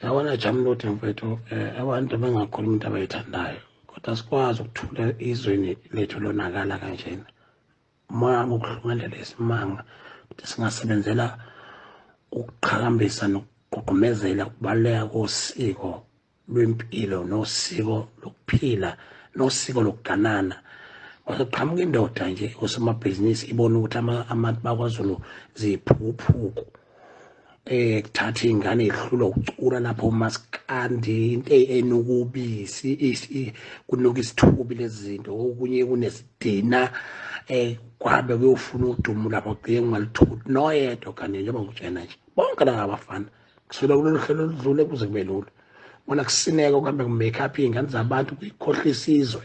Yabona Jamludi mfethu, abantu bengakhuluma into abayithandayo kodwa sikwazi ukuthula izweni lethu lonakala kanjena. Moya ngokuhlungelela isimanga ukuthi singasebenzela ukuqhakambisa nokugqugqumezela ukubaluleka kosiko lwempilo nosiko lokuphila nosiko lokuganana. Kwaqhamuka indoda nje osomabhizinisi ibona ukuthi abantu bakwaZulu ziyiphukuphuku kuthatha ingane ihlulwa ukucula lapho umaskandi into enukubisi kunuka isithubi lezi zinto okunye kunesidina kwabe kuyofuna udumo lapho gcike ngalithuli noyedwa kanye njengoba ngitshena nje bonke laba abafana kusukela kulolu hlelo oludlule kuze kube lula bona kusineka kuhambe ku-make-up iy'ngane zabantu kuyikhohlwa isizwe.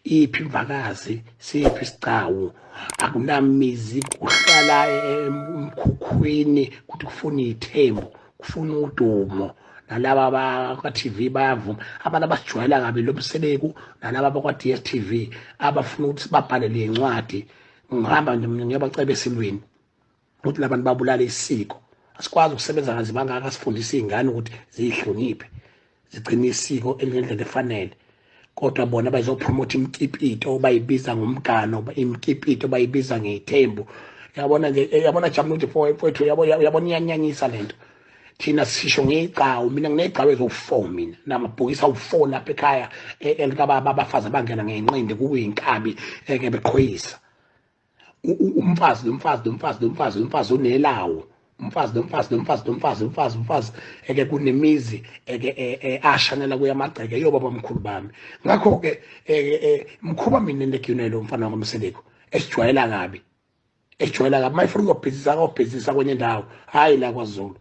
Iphi imvakazi siphi isicawu akunamizi kuhlala emkhukhwini kuthi kufuna iy'thembu kufuna udumo nalaba bakwa-TV bayavuma abantu abasijwayela kabi lobuseleku nalaba bakwa-DSTV abafuna ukuthi sibabhalele iy'ncwadi ngihamba nje ngiyabaceba esilweni ukuthi labantu babulala isiko. Asikwazi ukusebenza kazi bangaka sifundisa iy'ngane ukuthi ziyihloniphe zigcine isiko elingendlela efanele kodwa bona bazopromote imikipito bayibiza ngomgano imikipito bayibiza ngey'thembu. Yabona nje yabona Jamludi mfowethu yabona iyanyanyisa lento. Thina sisho ngey'gcawu mina nginey'gcawu eziwu-4 mina namabhokisi awu-4 lapha ekhaya abafazi abangena ngey'nqindi kuyinkabi beqhwisa umfazi unelawo umfazi kunemizi ashanela kuyamagceke yobaba mkhulu bami. Ngakho-ke mkhuba mina endekunelo mfana wakwamseleko esijwayela kabi mayifuna ukuyobhizinisa kwenye indawo hhayi la kwaZulu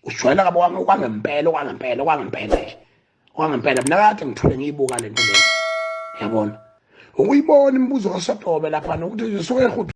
usijwayela kabi okwangempela nje okwangempela. Mina kade ngithule ngiyibuka lento leyo yabona ukuyibona imibuzo kaSodobe lapha nokuthi zisuke